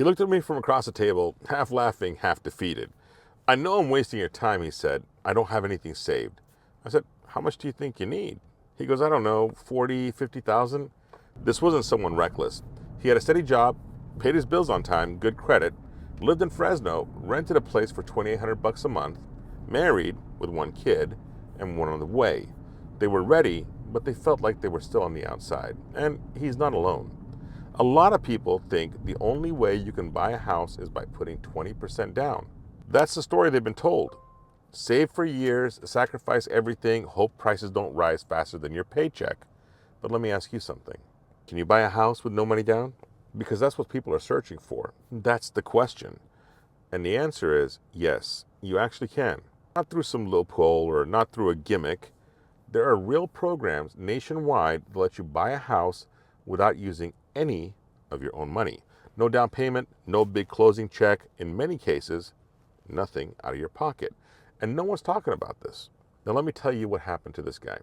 He looked at me from across the table, half laughing, half defeated. "I know I'm wasting your time," he said. "I don't have anything saved." I said, "How much do you think you need?" He goes, "I don't know, 40, 50,000. This wasn't someone reckless. He had a steady job, paid his bills on time, good credit, lived in Fresno, rented a place for 2,800 bucks a month, married with one kid, and one on the way. They were ready, but they felt like they were still on the outside. And he's not alone. A lot of people think the only way you can buy a house is by putting 20% down. That's the story they've been told. Save for years, sacrifice everything, hope prices don't rise faster than your paycheck. But let me ask you something. Can you buy a house with no money down? Because that's what people are searching for. That's the question. And the answer is yes, you actually can. Not through some loophole or not through a gimmick. There are real programs nationwide that let you buy a house without using any of your own money. No down payment, no big closing check. In many cases, nothing out of your pocket. And no one's talking about this. Now let me tell you what happened to this guy.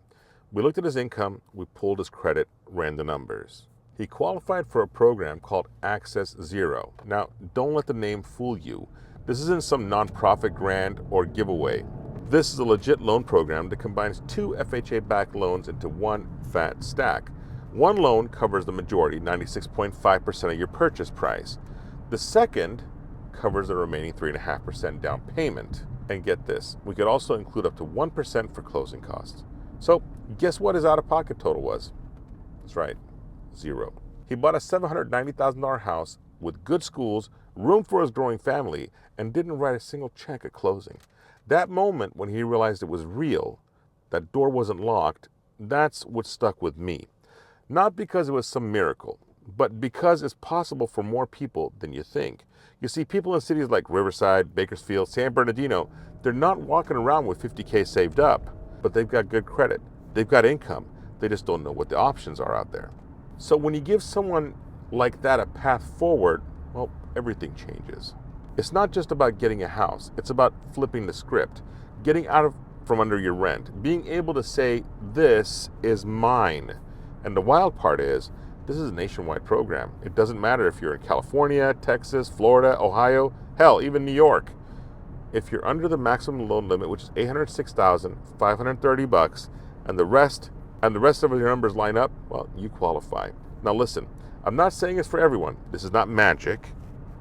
We looked at his income, we pulled his credit, ran the numbers. He qualified for a program called Access Zero. Now, don't let the name fool you. This isn't some nonprofit grant or giveaway. This is a legit loan program that combines two FHA-backed loans into one fat stack. One loan covers the majority, 96.5% of your purchase price. The second covers the remaining 3.5% down payment. And get this, we could also include up to 1% for closing costs. So guess what his out-of-pocket total was? That's right, zero. He bought a $790,000 house with good schools, room for his growing family, and didn't write a single check at closing. That moment when he realized it was real, that door wasn't locked, that's what stuck with me. Not because it was some miracle, but because it's possible for more people than you think. You see, people in cities like Riverside, Bakersfield, San Bernardino, they're not walking around with 50K saved up, but they've got good credit. They've got income. They just don't know what the options are out there. So when you give someone like that a path forward, well, everything changes. It's not just about getting a house. It's about flipping the script, getting out from under your rent, being able to say, this is mine. And the wild part is, this is a nationwide program. It doesn't matter if you're in California, Texas, Florida, Ohio, hell, even New York. If you're under the maximum loan limit, which is $806,530, and the rest of your numbers line up, well, you qualify. Now listen, I'm not saying it's for everyone. This is not magic,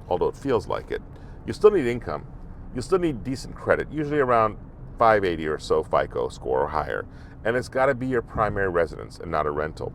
although it feels like it. You still need income. You still need decent credit, usually around 580 or so FICO score or higher. And it's got to be your primary residence and not a rental.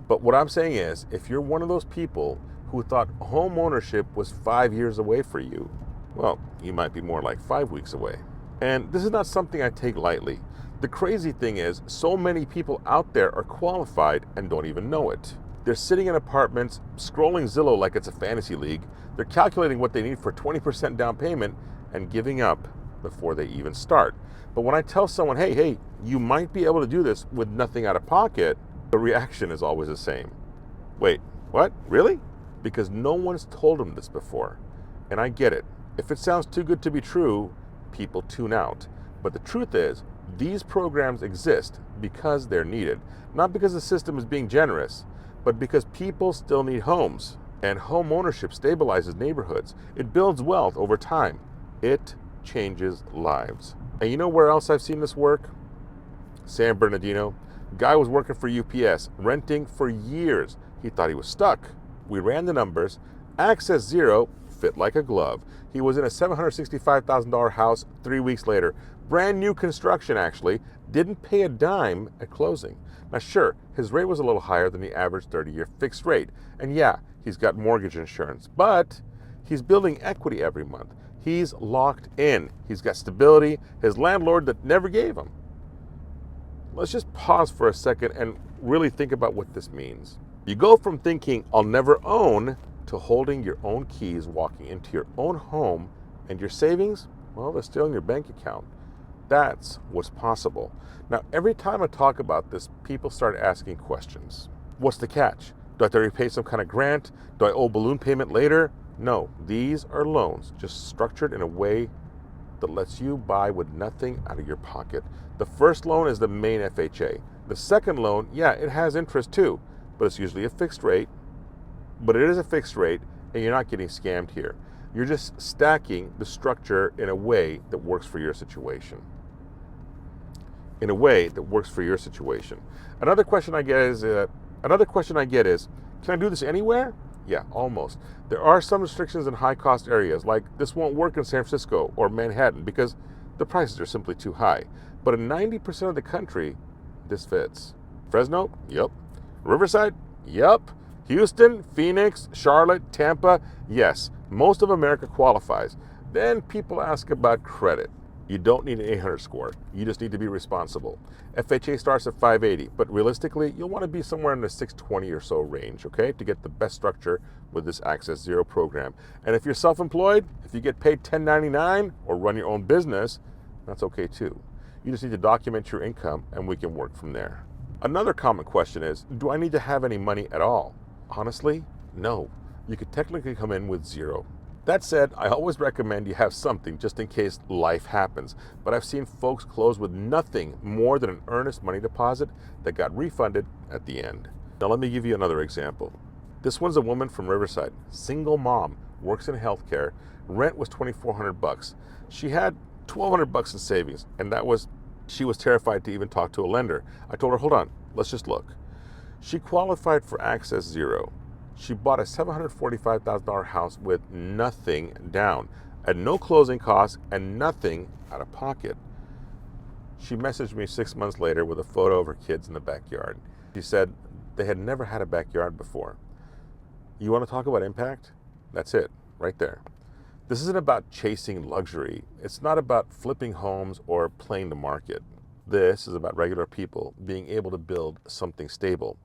But what I'm saying is, if you're one of those people who thought home ownership was 5 years away for you, well, you might be more like 5 weeks away. And this is not something I take lightly. The crazy thing is, so many people out there are qualified and don't even know it. They're sitting in apartments, scrolling Zillow like it's a fantasy league. They're calculating what they need for 20% down payment and giving up before they even start. But when I tell someone, hey, you might be able to do this with nothing out of pocket, the reaction is always the same. Wait, what? Really? Because no one's told them this before. And I get it. If it sounds too good to be true, people tune out. But the truth is, these programs exist because they're needed. Not because the system is being generous, but because people still need homes. And home ownership stabilizes neighborhoods. It builds wealth over time. It changes lives. And you know where else I've seen this work? San Bernardino. Guy was working for UPS, renting for years. He thought he was stuck. We ran the numbers. Access Zero fit like a glove. He was in a $765,000 house 3 weeks later. Brand new construction, actually. Didn't pay a dime at closing. Now, sure, his rate was a little higher than the average 30-year fixed rate. And yeah, he's got mortgage insurance, but he's building equity every month. He's locked in. He's got stability. His landlord that never gave him. Let's just pause for a second and really think about what this means. You go from thinking, I'll never own, to holding your own keys, walking into your own home, and your savings, well, they're still in your bank account. That's what's possible. Now, every time I talk about this, people start asking questions. What's the catch? Do I have to repay some kind of grant? Do I owe balloon payment later? No, these are loans, just structured in a way that lets you buy with nothing out of your pocket. The first loan is the main FHA. The second loan, yeah, it has interest too, but it's usually a fixed rate. But it is a fixed rate, and you're not getting scammed here. You're just stacking the structure in a way that works for your situation. In a way that works for your situation. Another question I get is, can I do this anywhere? Yeah, almost. There are some restrictions in high-cost areas, like this won't work in San Francisco or Manhattan because the prices are simply too high. But in 90% of the country, this fits. Fresno? Yep. Riverside? Yep. Houston, Phoenix, Charlotte, Tampa? Yes. Most of America qualifies. Then people ask about credit. You don't need an 800 score. You just need to be responsible. FHA starts at 580, but realistically, you'll want to be somewhere in the 620 or so range, okay, to get the best structure with this Access Zero program. And if you're self-employed, if you get paid $10.99 or run your own business, that's okay too. You just need to document your income and we can work from there. Another common question is, do I need to have any money at all? Honestly, no. You could technically come in with zero. That said, I always recommend you have something just in case life happens, but I've seen folks close with nothing more than an earnest money deposit that got refunded at the end. Now let me give you another example. This one's a woman from Riverside, single mom, works in healthcare, rent was $2,400. She had $1,200 in savings, and she was terrified to even talk to a lender. I told her, hold on, let's just look. She qualified for Access Zero. She bought a $745,000 house with nothing down, at no closing costs and nothing out of pocket. She messaged me 6 months later with a photo of her kids in the backyard. She said they had never had a backyard before. You want to talk about impact? That's it, right there. This isn't about chasing luxury. It's not about flipping homes or playing the market. This is about regular people being able to build something stable.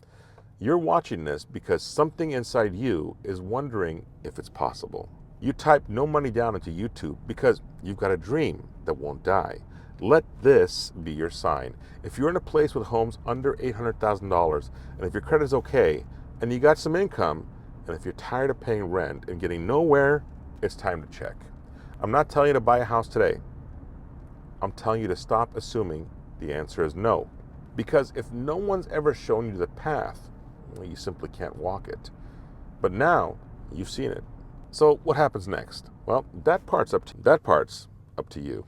You're watching this because something inside you is wondering if it's possible. You type no money down into YouTube because you've got a dream that won't die. Let this be your sign. If you're in a place with homes under $800,000, and if your credit is okay, and you got some income, and if you're tired of paying rent and getting nowhere, it's time to check. I'm not telling you to buy a house today. I'm telling you to stop assuming the answer is no. Because if no one's ever shown you the path, well, you simply can't walk it. But now you've seen it. So what happens next? Well, that part's up to you.